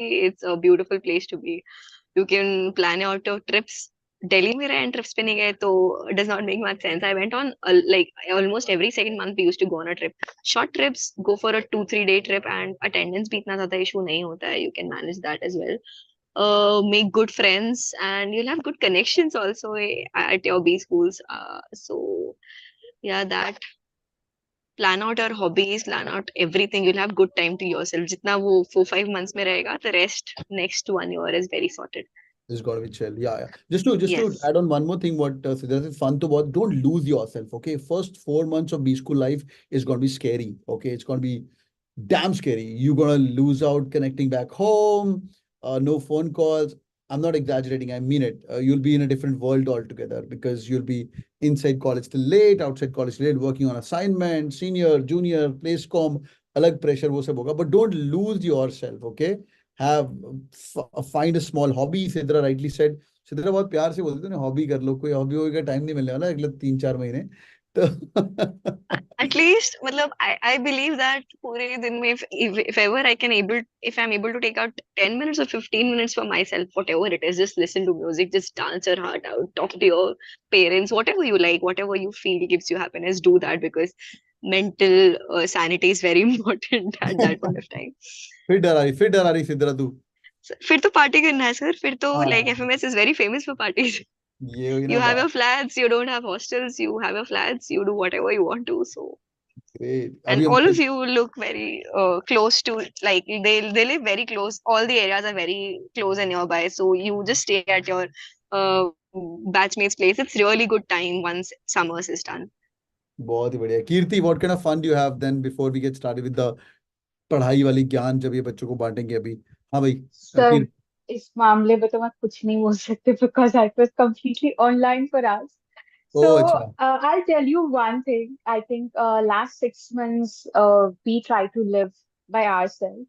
it's a beautiful place to be. You can plan out your trips. Delhi में रहे and trips पे नहीं गए तो it does not make much sense. I went on like almost every second month we used to go on a trip. Short trips, go for a 2-3 day trip and attendance भी इतना ज़्यादा issue नहीं होता है. You can manage that as well. Make good friends and you'll have good connections also at your B schools. So yeah, that plan out your hobbies, plan out everything. You'll have good time to yourself. जितना वो 4-5 months में रहेगा, the rest next 1 year is very sorted. It's got to be chill. Yeah, yeah. Just to Yes. add on one more thing, what Siddharth is fun to watch. Don't lose yourself. Okay, first 4 months of B school life is going to be scary. Okay, it's going to be damn scary. You're going to lose out connecting back home. No phone calls. I'm not exaggerating. I mean it. You'll be in a different world altogether because you'll be inside college till late, outside college till late, working on assignment, senior, junior, place com, alag pressure वो सब होगा. But don't lose yourself. Okay, have find a small hobby. Sidra rightly said. Sidra बहुत प्यार से बोलते थे ना hobby कर लो कोई हॉबी होगी का टाइम नहीं मिलने वाला अगले 3-4 महीने तो At least, मतलब I believe that पूरे दिन में if ever if I'm able to take out 10 minutes or 15 minutes for myself, whatever it is, just listen to music, just dance your heart out, talk to your parents, whatever you like, whatever you feel gives you happiness, do that because mental sanity is very important at that point of time. फिर डरा रही सिद्रा तू फिर तो party करना है sir फिर तो like हाँ FMS is very famous for parties. ये हुई ना You have your बात flats, you don't have hostels, you have your flats, you do whatever you want to. So great and अभी हम all of you look very close to like they live very close. All the areas are very close and nearby. So you just stay at your batchmate's place. It's really good time once summers is done. बहुत ही बढ़िया Kirti what kind of fun do you have then before we get started with the पढ़ाई वाली ज्ञान जब ये बच्चों को बांटेंगे अभी हाँ भाई सर कीर्ति इस मामले में तो मैं कुछ नहीं बोल सकती because I was completely online for us. O So अच्छा I'll tell you one thing. I think last 6 months we try to live by ourselves.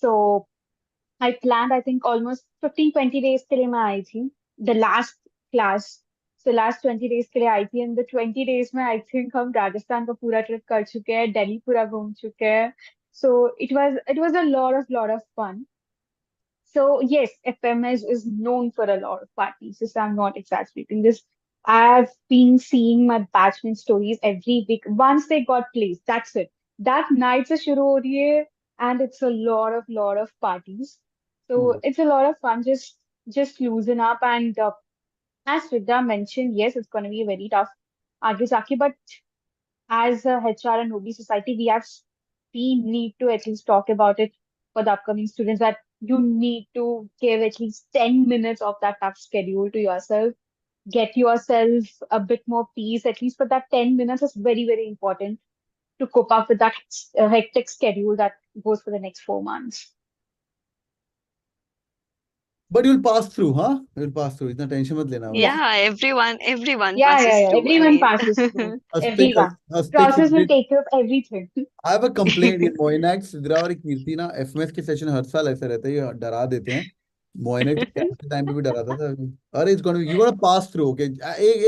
So I planned I think almost 15-20 days के लिए मैं आई थी. The last class. So last 20 days के लिए आई थी and the 20 days में I think हम राजस्थान का पूरा ट्रिप कर चुके हैं, दिल्ली पूरा घूम चुके हैं. So it was a lot of fun. So yes, FMS is known for a lot of parties. This I'm not exaggerating. This I've been seeing my batchmate stories every week. Once they got placed, that's it. That night se shuru ho rahi hai, and it's a lot of parties. So it's a lot of fun. Just loosen up and as Vidya mentioned, yes, it's going to be very tough. Aage जाके, but as a HR and OB society, we need to at least talk about it for the upcoming students that you need to give at least 10 minutes of that tough schedule to yourself. Get yourself a bit more peace, at least for that 10 minutes is very, very important to cope up with that hectic schedule that goes for the next 4 months. But you'll pass through हाँ you'll pass through इतना tension मत लेना भाई Yeah, everyone Yeah, passes yeah. through. I Everyone mean, passes through. हंसते Everyone. हंसते Process will खेलते take care of everything. I have a complaint in Moinax, Sidra और कीर्ति ना एफएमएस के सेशन हर साल ऐसे रहते हैं ये डरा देते हैं मोइनेक्स के टाइम पे भी डराता था अरे it's gonna you gonna pass through okay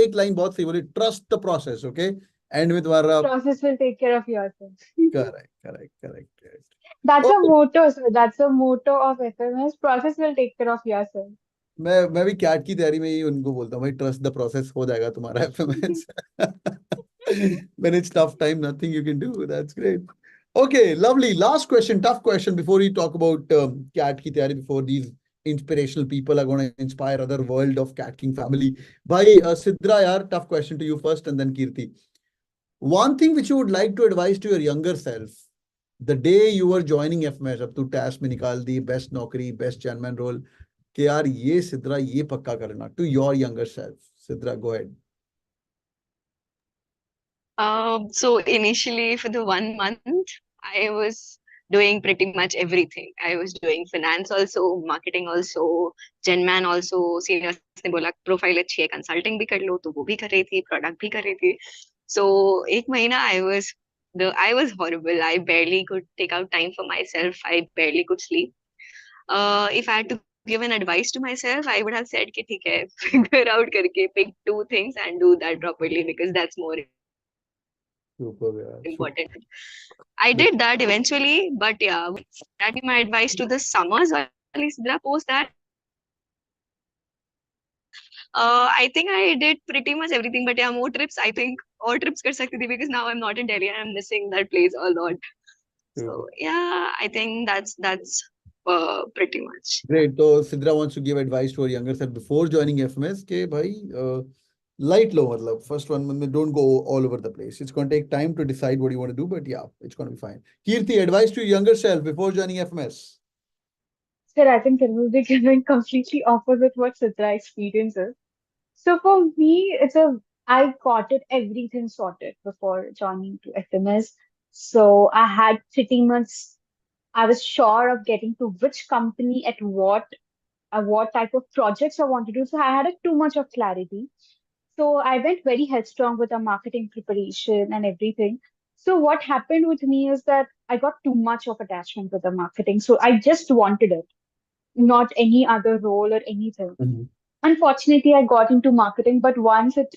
एक लाइन बहुत सही बोली trust the process okay and में तुम्हारा Process will take care of yourself. Correct That's a okay motto, sir. That's a motto of FMS. Process will take care of yourself. मैं भी cat की तैयारी में ही उनको बोलता हूँ भाई ट्रस्ट द प्रोसेस हो जाएगा तुम्हारा FMS when it's tough time nothing you can do that's great okay lovely last question tough question before we talk about cat ki tayari before these inspirational people are going to inspire other world of CATKing family bhai Sidra yaar tough question to you first and then Kirti one thing which you would like to advise to your younger self the day you were joining FMS अब तू task में निकाल दी best नौकरी best chairman role कि यार ये सिद्रा ये पक्का करना to your younger self Sidra go ahead so initially for the 1 month, I was doing pretty much everything. I was doing finance also, marketing also, Genman also. Seniors ने बोला profile अच्छी है, consulting भी कर लो, तो वो भी कर रही थी, product भी कर रही थी. So एक महीना I was horrible. I barely could take out time for myself. I barely could sleep. If I had to give an advice to myself, I would have said कि ठीक है, figure out करके pick 2 things and do that properly because that's more super yaar super important. I did that eventually, but yeah, that be my advice to the summers or Sidra, post that, I think I did pretty much everything. But yeah, more trips. I think और trips कर सकती थी because now I'm not in Delhi and I'm missing that place a lot. So yeah, I think that's pretty much. Great. So Sidra wants to give advice to her younger self before joining FMS कि भाई light लो मतलब first 1 month don't go all over the place. It's going to take time to decide what you want to do, but yeah, it's going to be fine. Kirti, advice to your younger self before joining FMS. Sir, I think it will be giving completely opposite what Sidra experiences. So for me, I got it everything sorted before joining to FMS. So I had pretty much, I was sure of getting to which company at what type of projects I want to do. So I had too much of clarity. So I went very headstrong with the marketing preparation and everything. So what happened with me is that I got too much of attachment with the marketing. So I just wanted it, not any other role or anything. Mhm. Unfortunately, I got into marketing, but once it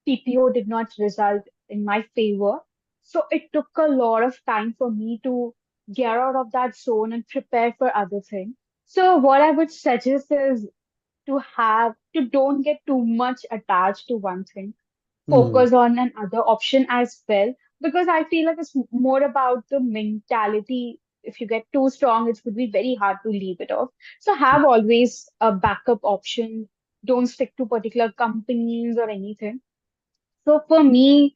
PPO did not result in my favor. So it took a lot of time for me to get out of that zone and prepare for other things. So what I would suggest is to don't get too much attached to one thing. Hmm. Focus on another option as well, because I feel like it's more about the mentality. If you get too strong, it would be very hard to leave it off. So have always a backup option. Don't stick to particular companies or anything. So for me,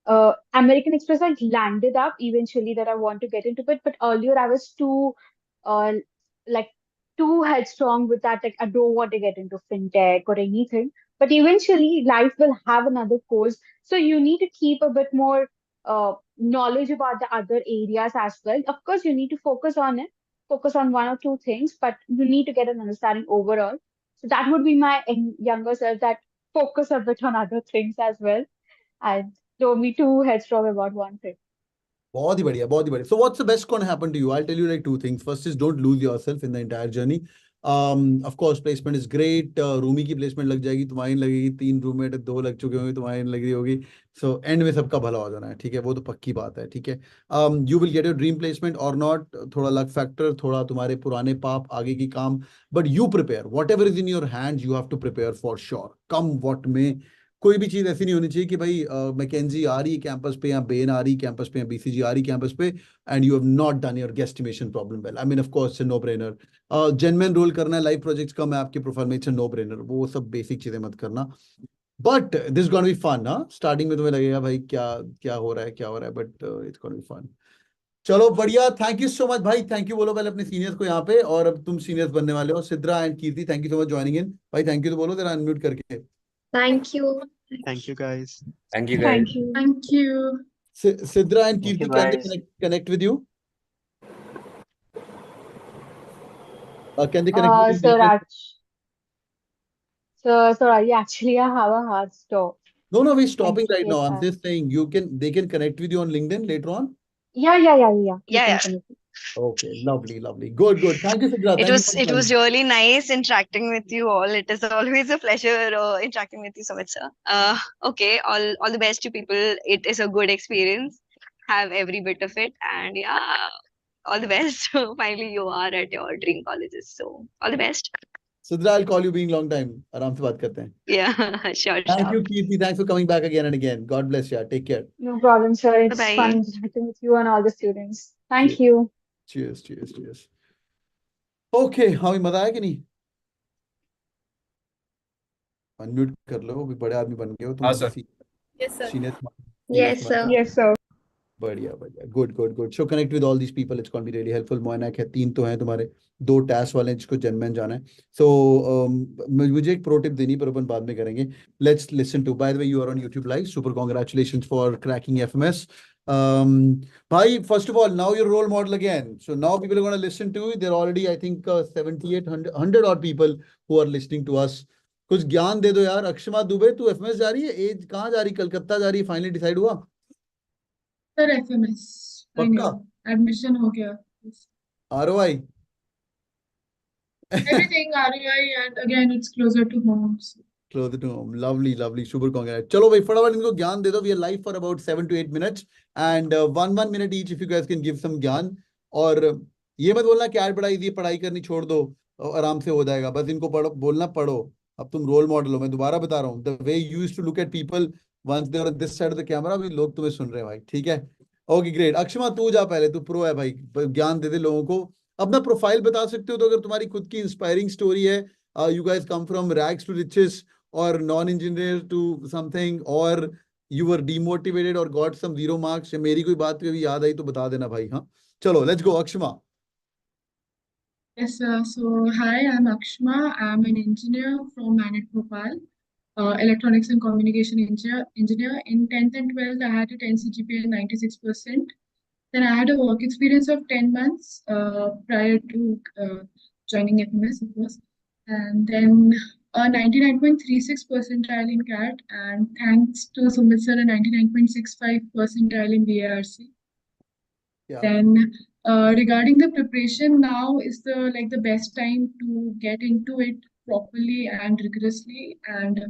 American Express, I landed up eventually that I want to get into it, but earlier I was uh, like too headstrong with that. Like I don't want to get into fintech or anything. But eventually, life will have another course, so you need to keep a bit more knowledge about the other areas as well. Of course, you need to focus on one or two things, but you need to get an understanding overall. So that would be my younger self, that focus a bit on other things as well and don't be too headstrong about one thing. बहुत ही बढ़िया, बहुत ही बढ़िया. So what's the best going to happen to you? I'll tell you like two things. First is don't lose yourself in the entire journey. Of course, placement is great. Rumi की placement लग जाएगी, तुम्हारी लगेगी, 3 रूममेट 2 लग चुके होंगे, तुम्हारी लग रही होगी. So end में सबका भला हो जाना है, ठीक है, वो तो पक्की बात है, ठीक है. You will get your dream placement or not. थोड़ा luck factor, थोड़ा तुम्हारे पुराने पाप, आगे की काम. But you prepare. Whatever is in your hands, you have to prepare for sure. Come what may. कोई भी चीज ऐसी नहीं होनी चाहिए कि भाई मैकेंजी आ रही है कैंपस पे या बेन आ रही है कैंपस पे या बीसीजी आ रही है कैंपस पे and you have not done your guesstimation problem well. I mean of course no brainer. जेनमेन रोल करना है, लाइव प्रोजेक्ट्स कम है आपके प्रोफाइल में, इट्स नो ब्रेनर. वो सब बेसिक चीजें मत करना. But this gonna be fun. हाँ, स्टार्टिंग में तुम्हें लगेगा भाई क्या क्या हो रहा है, क्या हो रहा है, but it's gonna be fun. चलो बढ़िया. थैंक यू सो मच भाई. थैंक यू बोलो पहले अपने सीनियर्स को यहाँ पे, और अब तुम सीनियर्स बनने वाले हो. Sidra and Kirti, thank you so much joining in. भाई थैंक यू तो बोलो तेरा अनम्यूट करके. Thank you. Thank you, guys. Thank you, guys. Thank you. Thank you. Sidra and Thank you, Kirti, can they guys. connect with you? Can they connect with you? Sir, sorry, actually, I have a hard stop. No, no, we're I stopping need to right get now. I'm back. just saying they can connect with you on LinkedIn later on. Yeah. You Yeah, can yeah. connect. Okay, lovely, lovely. Good, good. Thank you, Sidra. It Thank you was for it was joining. really nice interacting with you all. It is always a pleasure interacting with you so much, sir. Okay, all the best to people. It is a good experience. Have every bit of it, and yeah, all the best. Finally, you are at your dream colleges. So all the best. Sidra, I'll call you being long time. आराम से बात करते हैं. Yeah, sure, Thank sure. you, Kirti. Thanks for coming back again and again. God bless you. Take care. No problem, sir. Bye It's fun bye. interacting with you and all the students. Thank Cheers. you. Cheers, cheers, cheers. Okay, हाँ, मजा आया कि नहीं? Unmute कर लो, भी बड़े आदमी बन गए हो तुम. हाँ, अभी sir. Yes, sir. Senior Yes, sir. Yes, sir. बढ़िया बढ़िया. Good good good. So connect with all these people. It's gonna be really helpful. Moinak है, 3 तो हैं तुम्हारे, 2 टैस वाले हैं जिसको जनमैन जाना है. सो मुझे एक प्रो टिप देनी, पर अपन बाद में करेंगे. Let's listen to. By the way, you are on YouTube live. Super congratulations for cracking FMS. भाई, first of all, now you're a role model again. So now people are going to listen to you. There are already, I think, 78 odd people who are listening to us. कुछ ज्ञान दे दो यार. अक्षमा दुबे, तू FMS जा रही है? As कहाँ जा रही? कलकत्ता जा रही है? फाइनली डिसाइड हुआ? Sir, FMS. पक्का? Admission हो गया. ROI? Everything REI, and again it's closer to home. Closer to home. Lovely, lovely. Super congrats. चलो भाई, फटाफट इनको ज्ञान दे दो. We are live for about 7 to 8 minutes and 1 minute each if you guys can give some ज्ञान. और ये मत बोलना कि यार पढ़ाई दी, पढ़ाई करनी छोड़ दो. और आराम से हो जाएगा, बस इनको पढ़ो, बोलना पढ़ो। अब तुम रोल मॉडल हो, मैं दोबारा बता रहा हूँ, the way you used to look at people once they were this side of the camera, अभी लोग तुम्हें सुन रहे हैं भाई, ठीक है। ओके ग्रेट, अक्षमा तू जा पहले, तू प्रो है भाई, ज्ञान दे दे लोगों को। अपना प्रोफाइल बता सकते हो तो, अगर तुम्हारी खुद की इंस्पायरिंग स्टोरी है, you guys come from rags to riches, और नॉन इंजीनियर टू समथिंग, और यू वर डीमोटिवेटेड और गॉट सम जीरो मार्क्स, मेरी कोई बात कभी याद आई तो बता देना भाई। हाँ चलो let's go Akshama. Yes, sir. So, hi, I'm Akshma. I'm an engineer from Manit Bhopal, electronics and communication engineer. In 10th and 12th, I had a 10 CGPA and 96%. Then I had a work experience of 10 months prior to joining FMS, of course. And then a 99.36 percentile in CAT, and thanks to Sumit sir, a 99.65 percentile in VARC. Yeah. Then regarding the preparation, now is the best time to get into it properly and rigorously. And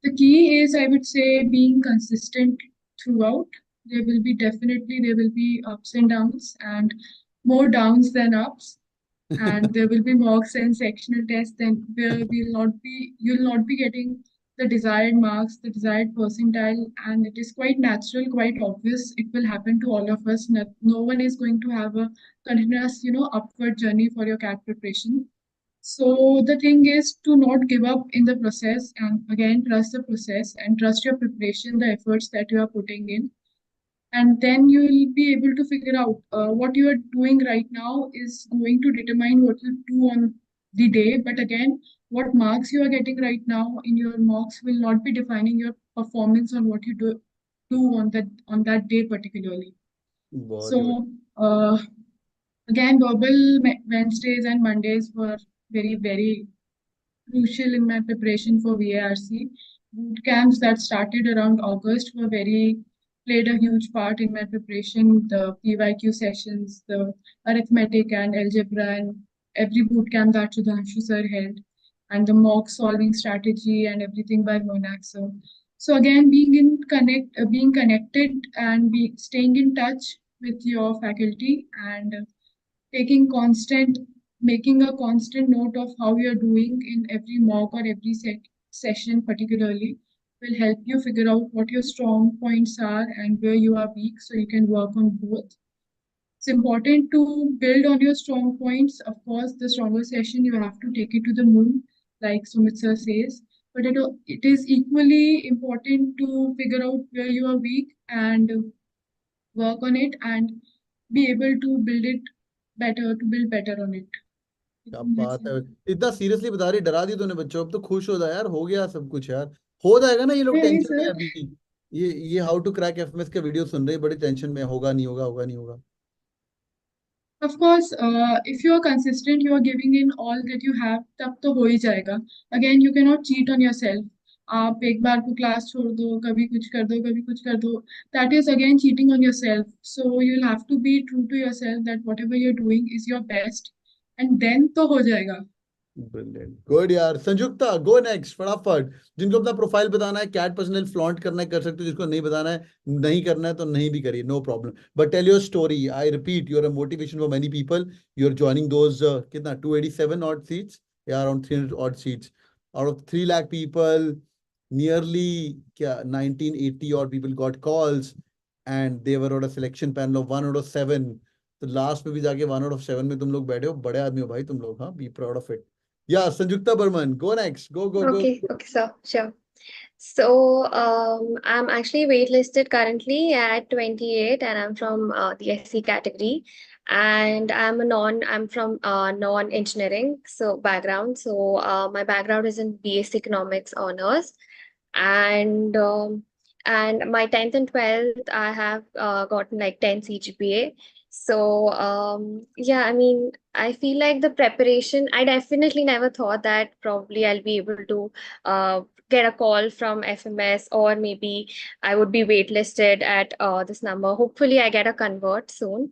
the key is, I would say, being consistent throughout. There will be ups and downs, and more downs than ups. And there will be mocks and sectional tests, then where you'll not be getting the desired marks, the desired percentile, and it is quite natural, quite obvious. It will happen to all of us. No one is going to have a continuous, upward journey for your CAT preparation. So the thing is to not give up in the process, and again trust the process and trust your preparation, the efforts that you are putting in, and then you will be able to figure out what you are doing right now is going to determine what you do on the day. But again, what marks you are getting right now in your mocks will not be defining your performance on what you do on that day particularly. बहुत ही बढ़िया। So again, verbal Wednesdays and Mondays were very crucial in my preparation for VARC. Boot camps that started around August played a huge part in my preparation. The PYQ sessions, the arithmetic and algebra, and every boot camp that Sudhanshu sir held, and the mock solving strategy and everything by Monak sir. So again, being connected and staying in touch with your faculty and taking constant making a constant note of how you're doing in every mock or every session particularly will help you figure out what your strong points are and where you are weak so you can work on both. It's important to build on your strong points. Of course, the stronger session you have to take it to the moon, like Sumit sir says, but it is equally important to figure out where you are weak and work on it and be able to build better on it. क्या That's बात है, all. इतना seriously बता रही, डरा दी तूने बच्चों, अब तो खुश हो जा यार, हो गया सब कुछ यार, हो जाएगा ना, ये लोग Hey, टेंशन में sir. है अभी। ये हाउ टू क्रैक एफएमएस के वीडियो सुन रहे, बड़ी टेंशन में, होगा नहीं होगा, होगा नहीं होगा। Of course, if you are consistent, you are giving in all that you have, तब तो हो ही जाएगा. Again, you cannot cheat on yourself. आप एक बार को क्लास छोड़ दो, कभी कुछ कर दो, कभी कुछ कर दो. That is again cheating on yourself. So you'll have to be true to yourself that whatever you're doing is your best, and then तो हो जाएगा. ब्रिलियंट, गुड यार। संजुक्ता गो नेक्स्ट फटाफट। जिनको अपना प्रोफाइल बताना है, कैट पर्सनल फ्लॉन्ट करना है कर सकते हो, जिसको नहीं बताना है, नहीं करना है तो नहीं भी करिए, no problem, but tell your story. I repeat, you are a motivation for many people, you are joining those कितना 287 ऑड सीट्स, या around 300 odd seats out of 3 lakh people, nearly क्या 1980 odd people got calls, and they were on a selection panel of 1 out of 7। तो last में भी जाके 1 out of 7 में तुम लोग बैठे हो, बड़े आदमी हो भाई तुम लोग, हाँ, be proud of it. Yeah, Sanjukta Burman, go next. Go. Okay, sir, sure. So, I'm actually waitlisted currently at 28, and I'm from the SC category, and I'm from non-engineering so background. So, my background is in BSc Economics honors, and my 10th and 12th I have gotten like 10 CGPA. So yeah, I mean, I feel like the preparation, I definitely never thought that probably I'll be able to get a call from FMS, or maybe I would be waitlisted at this number. Hopefully I get a convert soon.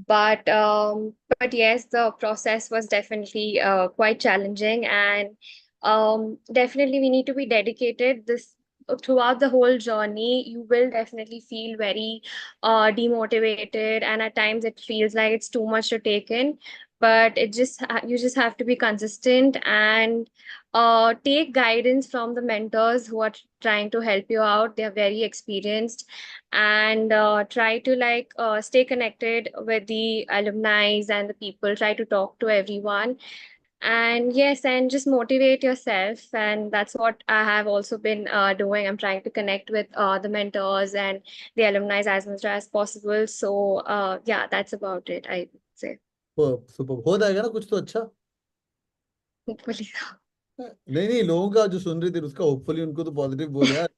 But yes, the process was definitely quite challenging, and definitely we need to be dedicated. This throughout the whole journey, you will definitely feel very demotivated, and at times it feels like it's too much to take in. but you just have to be consistent and take guidance from the mentors who are trying to help you out. They are very experienced, and try to stay connected with the alumni and the people. Try to talk to everyone, and yes, and just motivate yourself. And that's what I have also been doing. I'm trying to connect with the mentors and the alumni as much as possible. So yeah, that's about it, I would say. Super हो जाएगा ना कुछ तो अच्छा। Hopefully. नहीं नहीं, लोगों का जो सुन रही थी उसका होपफुली उनको तो पॉजिटिव बोल यार।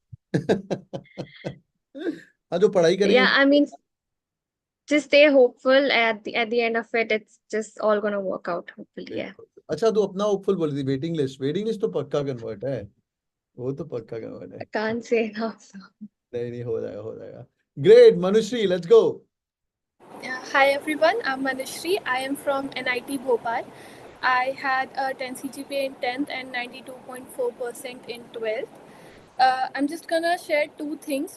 हाँ, जो पढ़ाई करेंगे Yeah, I mean, just stay hopeful. At the end of it, it's just all gonna work out, hopefully. Yeah. अच्छा, तू अपना होपफुल बोली थी। वेटिंग लिस्ट तो पक्का कन्वर्ट है, वो तो पक्का कन्वर्ट है। I can't say enough. So. नहीं नहीं, हो जाएगा हो जाएगा। Great Manushree, let's go. Hi everyone, I'm Manushree. I am from NIT Bhopal. I had a 10 CGPA in 10th and 92.4% in 12th. I'm just gonna share two things,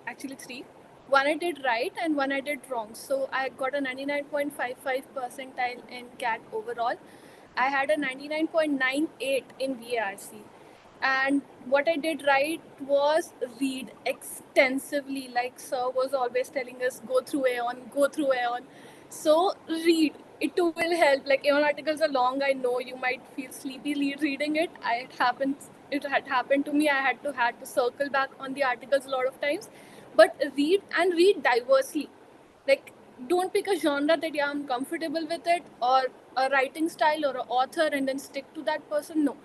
actually three. One I did right and one I did wrong. So I got a 99.55 percentile in CAT overall. I had a 99.98 in VARC. And what I did right was read extensively. Like sir was always telling us, go through Aeon, go through Aeon. So read. It too will help. Like Aeon articles are long. I know you might feel sleepy reading it. It had happened to me. I had to circle back on the articles a lot of times. But read diversely. Like don't pick a genre that yeah, I'm comfortable with it, or a writing style or an author and then stick to that person. No,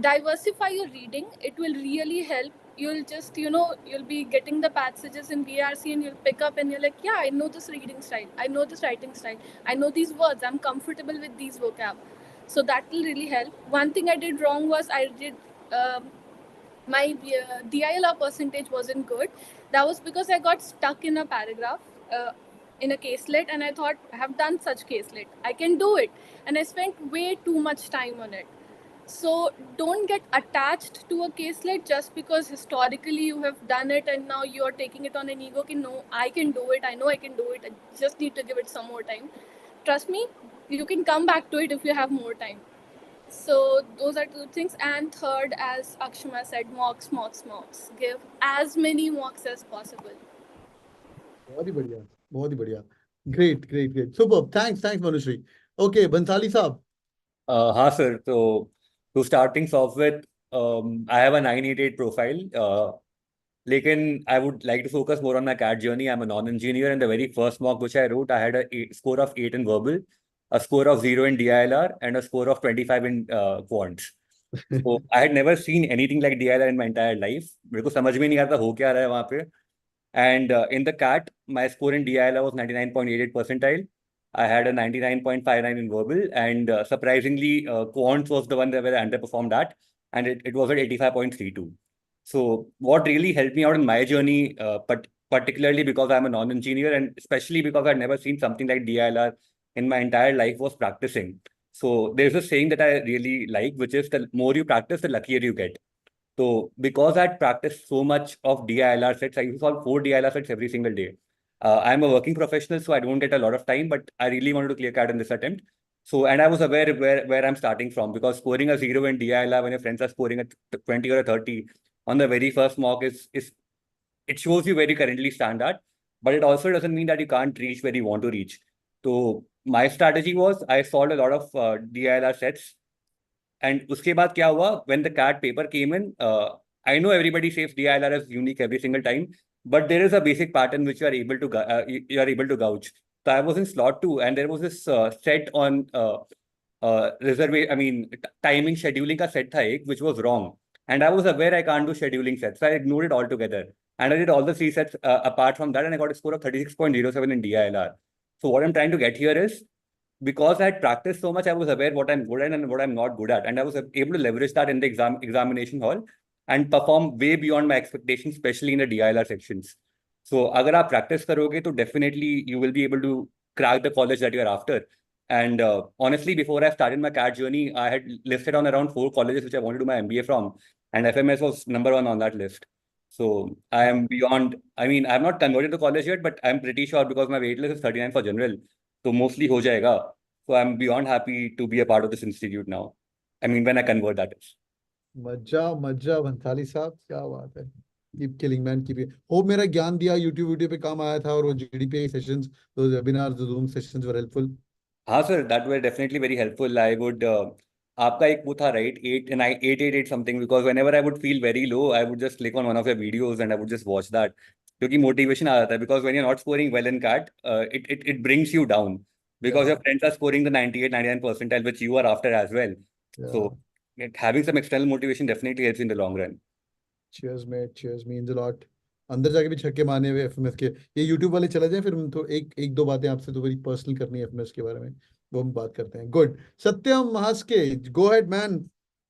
diversify your reading. It will really help. You'll just you'll be getting the passages in VRC and you'll pick up and you're like, yeah, I know this reading style, I know this writing style, I know these words, I'm comfortable with these vocab. So that will really help. One thing I did wrong was I did my DILR percentage wasn't good. That was because I got stuck in a paragraph in a caselet, and I thought I have done such caselet, I can do it, and I spent way too much time on it. So don't get attached to a caselet just because historically you have done it and now you are taking it on an ego. Ki, no, I can do it. I know I can do it. I just need to give it some more time. Trust me, you can come back to it if you have more time. So those are two things. And third, as Akshma said, mocks. Give as many mocks as possible. बहुत ही बढ़िया, बहुत ही बढ़िया। Great great great, super, thanks Manushree. Okay Bansali साहब। हाँ sir, तो starting off with, I have a 988 profile, लेकिन I would like to focus more on my CAT journey. I'm a non-engineer, and the very first mock which I wrote, I had a score of 8 in verbal, a score of 0 in DILR, and a score of 25 in quants. So I had never seen anything like DILR in my entire life. मेरे को समझ में नहीं आता हो क्या रहा है वहाँ पे. And in the CAT, my score in DILR was 99.88 percentile. I had a 99.59 in verbal, and surprisingly, quants was the one that where I underperformed at, and it was at 85.32. So what really helped me out in my journey, but particularly because I'm a non-engineer and especially because I'd never seen something like DILR in my entire life, was practicing. So there's a saying that I really like, which is the more you practice, the luckier you get. So because I'd practiced so much of DILR sets, I used to solve 4 DILR sets every single day. I'm a working professional, so I don't get a lot of time, but I really wanted to clear CAT in this attempt. So, and I was aware where I'm starting from, because scoring a 0 in DILR when your friends are scoring a 20 or a 30 on the very first mock is it shows you where you currently stand at, but it also doesn't mean that you can't reach where you want to reach. So my strategy was I solved a lot of DILR sets. And uske baad kya hua, when the CAT paper came in, I know everybody says DILR is unique every single time, but there is a basic pattern which you are able to you are able to gouge. So I was in slot 2, and there was this set on timing scheduling ka set tha ek, which was wrong. And I was aware I can't do scheduling sets, so I ignored it altogether. And I did all the 3 sets apart from that, and I got a score of 36.07 in DILR. So what I'm trying to get here is, because I had practiced so much, I was aware what I'm good at and what I'm not good at. And I was able to leverage that in the examination hall and perform way beyond my expectations, especially in the DILR sections. So, agar aap practice karoge, to definitely you will be able to crack the college that you're after. And honestly, before I started my CAT journey, I had listed on around 4 colleges which I wanted to do my MBA from. And FMS was number 1 on that list. So I am beyond, I mean, I'm not converted to college yet, but I'm pretty sure because my waitlist is 39 for general. So mostly ho jayega. So I'm beyond happy to be a part of this institute now. I mean, when I convert, that is. मजा मजा भंसाली साहब, क्या बात है। Keep killing man, keep. Hope मेरा ज्ञान दिया YouTube video पे काम आया था, और वो जीडीपी सेशंस, दो वेबिनार, जो जूम सेशंस वर हेल्पफुल। हाँ sir, that were definitely very helpful. I would आपका एक वो था right, 888 something, because whenever I would feel very low I would just click on one of your videos and I would just watch that, क्योंकि motivation आ जाता है। Because when you not scoring well in CAT, it brings you down, because your friends are scoring the 98, 99 percentile, which you are after as well. So having some external motivation definitely helps in the long run. Cheers Matt, cheers means a lot. अंदर जाके भी छक्के मारने हुए FMS के। ये YouTube वाले चले जाएं, फिर हम तो एक एक दो बातें आपसे तो बड़ी पर्सनल करनी है एफएमएस के बारे में, वो हम बात करते हैं। गुड। सत्यम महास्के, गो अहेड मैन,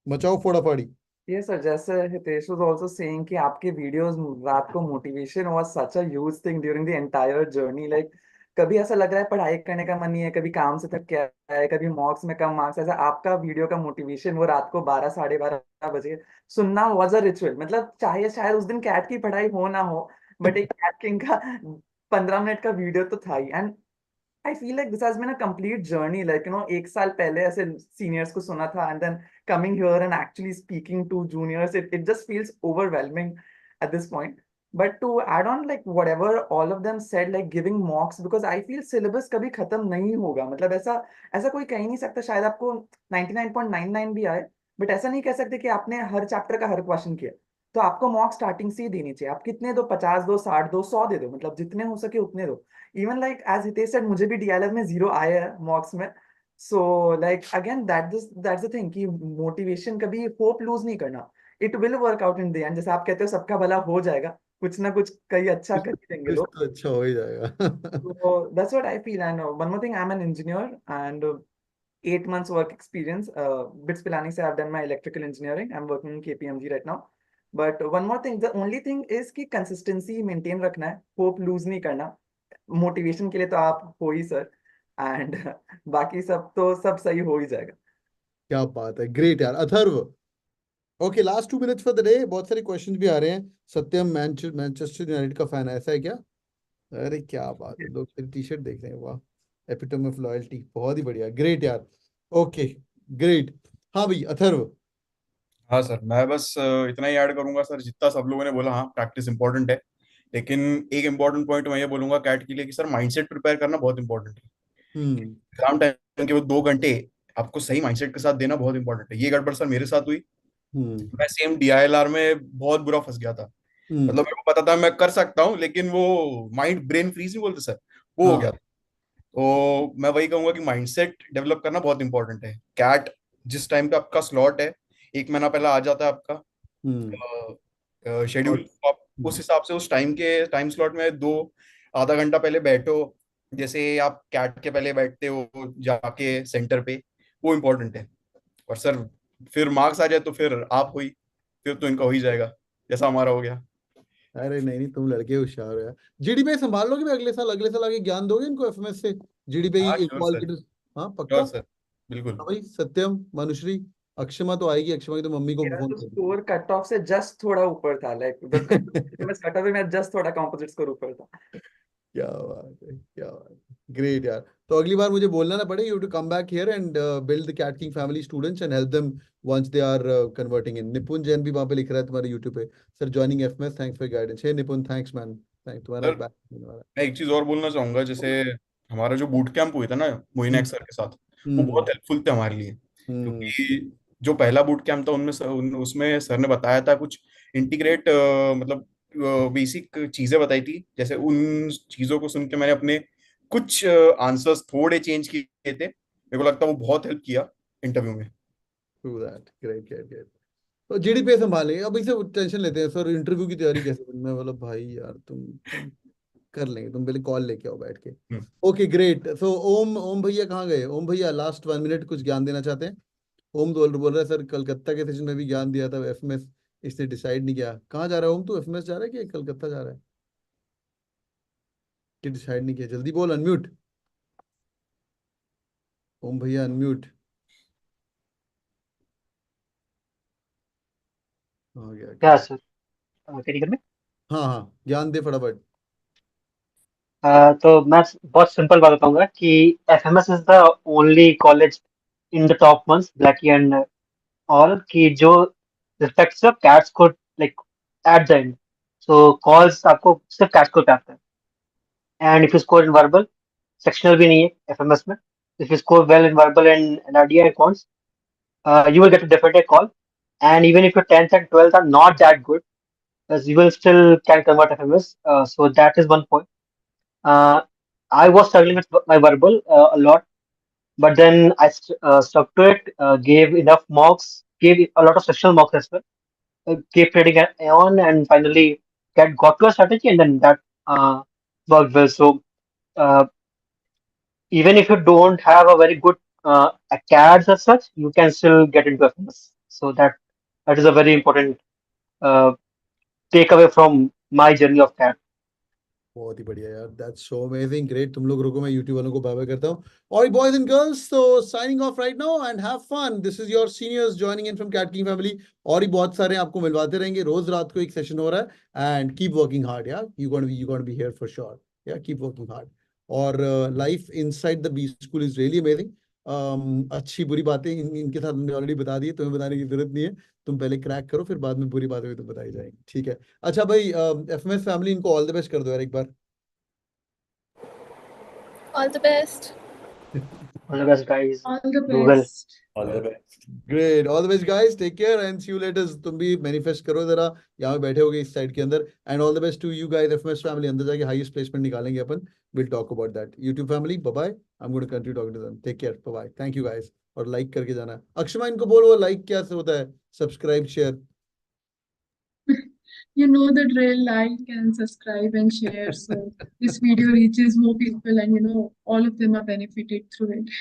मचाओ फोड़ाफाड़ी। Yes, sir. जैसे Hitesh was also saying कि आपके videos रात को motivation was such a huge thing during the entire journey. Like कभी ऐसा लग रहा है पढ़ाई करने का मन नहीं है, कभी काम से थक गया है, कभी मॉक्स में कम मार्क्स, ऐसा आपका वीडियो का मोटिवेशन वो रात को 12 साढ़े 12 बजे सुनना was a ritual. मतलब चाहे शायद उस दिन कैट की पढ़ाई हो ना हो, बट एक कैट किंग का 15 मिनट का वीडियो तो था ही। And I feel like this has been a complete journey. Like, एक साल पहले ऐसे seniors को सुना था, and then coming here and actually speaking to juniors, it just feels overwhelming at this point. But to add on, like, whatever all of them said, like giving mocks, because I feel syllabus कभी खत्म नहीं होगा। मतलब ऐसा ऐसा कोई कह ही नहीं सकता, शायद आपको 99.99 भी आए, बट ऐसा नहीं कह सकते कि आपने हर चैप्टर का हर क्वेश्चन किया। तो आपको मॉक स्टार्टिंग से ही देनी चाहिए। आप कितने दो, 50 दो, 60 दो, 100 दे दो, मतलब जितने हो सके उतने दो। Even like as Hitesh said, मुझे भी डीएलएफ में 0 आए हैं मॉक्स में। So like again that's the thing कि मोटिवेशन, कभी होप लूज नहीं करना। It will work out in the end. जैसे आप कहते हो सबका भला हो जाएगा, कुछ ना कुछ कहीं अच्छा कर ही देंगे कुछ लोग। तो अच्छा हो ही जाएगा। So that's what I feel. And one more thing, I'm an engineer, and 8 months work experience. Bits Pilani se I've done my electrical engineering. I'm working in KPMG right now. But one more thing, the only thing is कि consistency maintain रखना है, hope lose नहीं करना। Motivation के लिए तो आप हो ही सर, एंड बाकी सब तो सब सही हो ही जाएगा। क्या बात है, ग्रेट यार। Atharva, okay, last 2 minutes for the day. बहुत सारे क्वेश्चंस भी आ रहे हैं। सत्यम मैनचेस्टर यूनाइटेड का फैन है, ऐसा है क्या? अरे क्या बात है, लोग तेरी टी शर्ट देख रहे हैं, वाह। एपिटोम ऑफ लॉयल्टी, बहुत ही बढ़िया, ग्रेट यार। Okay, great. हाँ भाई अथर्व। हाँ सर, मैं बस इतना ही ऐड करूंगा सर, जितना सब लोगों ने बोला। हाँ, प्रैक्टिस इंपॉर्टेंट है, लेकिन एक इंपॉर्टेंट पॉइंट मैं ये बोलूंगा कैट के लिए कि सर माइंडसेट प्रिपेयर करना बहुत इंपॉर्टेंट है। हम्म एग्जाम टाइम के वो 2 घंटे आपको सही माइंडसेट के साथ देना बहुत इंपॉर्टेंट है। ये गड़बड़ सर मेरे साथ हुई। हम्म मैं सेम डीआईएलआर में बहुत बुरा फंस गया था। हम्म मतलब मेरे को पता था मैं कर सकता हूँ, लेकिन वो माइंड ब्रेन फ्रीज नहीं बोलते सर, वो हो हाँ। गया। तो मैं वही कहूंगा कि माइंडसेट डेवलप करना बहुत इंपॉर्टेंट है। कैट जिस टाइम पे आपका स्लॉट है, 1 महीना पहले आ जाता है आपका हम्म शेड्यूल, और तो आप उस हिसाब से उस टाइम स्लॉट में दो आधा घंटा पहले बैठो। जैसे आप कैट के पहले बैठते हो जाके सेंटर पे, वो इम्पोर्टेंट है। और सर फिर मार्क्स आ जाए तो फिर आप हुई, फिर तो इनका हो ही जाएगा जैसा हमारा हो गया। अरे नहीं नहीं, तुम लड़के होशियार हो यार। जीडीपी संभाल लोगे भाई अगले साल? अगले साल आगे ज्ञान दोगे इनको एफएमएस से, जीडीपी हाँ की श्योर सर, क्वालिटी? हाँ पक्का। श्योर सर, बिल्कुल। हाँ भाई, सत्यम, मनुश्री, अक्षमा तो आएगी। अक्षमा की तो मम्मी को मेरा फोन तो कर। स्कोर कट ऑफ से जस्ट थोड़ा ऊपर था, लाइक मैं कट ऑफ में जस्ट थोड़ा कंपोजिट स्कोर ऊपर था। क्या बात है, क्या बात है, ग्रेट यार। तो अगली बार मुझे बोलना ना पड़े, you to come back here and build the CAT King family students and help them once they are converting in. Nipun Jain भी वहां पे लिख रहा है तुम्हारे यूट्यूब पे, sir joining FMS, thanks for guidance. Hey Nipun, thanks man, thank तुम्हारा sir back होने वाला मैं एक चीज और बोलना चाहूंगा। जैसे हमारा जो बूट कैंप हुआ था ना है। मोइनैक सर के साथ, वो हम्म बहुत हेल्पफुल थे हमारे लिए। हम्म क्योंकि जो पहला बूट कैंप था उसमें सर ने बताया था कुछ इंटीग्रेट, मतलब बेसिक चीजें बताई थी। जैसे उन चीजों को सुन के मैंने अपने कुछ आंसर्स थोड़े चेंज किए थे। मेरे को लगता है वो बहुत हेल्प किया इंटरव्यू में। True that, great great great. तो जीडीपी संभालेंगे, अब इसे टेंशन लेते हैं सर, इंटरव्यू की तैयारी कैसे करूं? मैं बोला भाई यार तुम कर लेंगे, तुम पहले कॉल लेके आओ बैठ के। हम्म। Okay great. सो ओम, ओम भैया कहाँ गए? ओम भैया लास्ट 1 मिनट कुछ ज्ञान देना चाहते हैं? ओम तो बोल रहा है सर कलकत्ता के सेशन में भी ज्ञान दिया था एफएमएस, इसने डिसाइड नहीं किया कहाँ जा रहा है। ओम तो एफएमएस जा रहा है कि कलकत्ता जा रहा है? कि डिसाइड नहीं किया? जल्दी बोल, अनम्यूट। ओम भैया अनम्यूट हो गया क्या क्या? सर? टेलीग्राम में। हाँ हाँ, ज्ञान दे फटाफट। तो मैं बहुत सिंपल बात बताऊंगा कि FMS is the only college in the top ones blackie and all कि जो respects of CAT score like at the end, so calls आपको सिर्फ कैट स्कोर पे आते हैं। And if you score in verbal, sectional भी नहीं है एफएमएस में। If you score well in verbal and NRDI accounts, you will get a definite call. And even if your 10th and 12th are not that good, as you will still can convert FMS. So that is one point. Uh, I was struggling with my verbal a lot, but then I stuck to it, gave enough mocks, gave a lot of sectional mocks as well, kept reading on, and finally got to a strategy, and then that worked well. So uh, even if you don't have a very good CADs as such, you can still get into FMS. So that is a very important uh, takeaway from my journey of CAD. बहुत ही बढ़िया यार, that's so amazing, great. तुम लोग रुको, मैं YouTube वालों को बाय बाय करता हूँ। और बॉयज एंड गर्ल्स, तो signing off right now and have fun. This is your seniors joining in from CATKing family. और ही बहुत सारे आपको मिलवाते रहेंगे, रोज रात को एक सेशन हो रहा है। एंड कीप वर्किंग हार्ड यार, you gonna be here for sure. Yeah keep working hard. और life inside the B school is really amazing. अच्छी बुरी बातें इनके साथ हमने ऑलरेडी बता दी है, तुम्हें बताने की जरूरत नहीं है। तुम पहले क्रैक करो, फिर बाद में बुरी बातें भी तो बताई जाएंगी, ठीक है? अच्छा भाई, एफएमएस फैमिली, इनको ऑल द बेस्ट कर दो यार एक बार। All the best. All the best, guys. All the Do well. best. All the best. Great, all the best guys, take care and see you later. तुम भी manifest करो जरा, यहाँ पे बैठे होगे इस साइड के अंदर। And all the best to you guys, FMS family. अंदर जाके हाईएस्ट प्लेसमेंट निकालेंगे अपन। Will talk about that. YouTube family, bye bye. I am going to continue talking to them. Take care, bye bye. Thank you guys. और like करके जाना। अक्षमा, इनको बोल, वो लाइक क्या से होता है? Subscribe, share. You know the drill, like and subscribe and share. So this video reaches more people and all of them are benefited through it.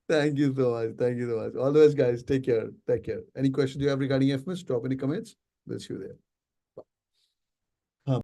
Thank you so much. Thank you so much. All the best, guys. Take care. Take care. Any questions you have regarding FMS, drop any comments. We'll see you there.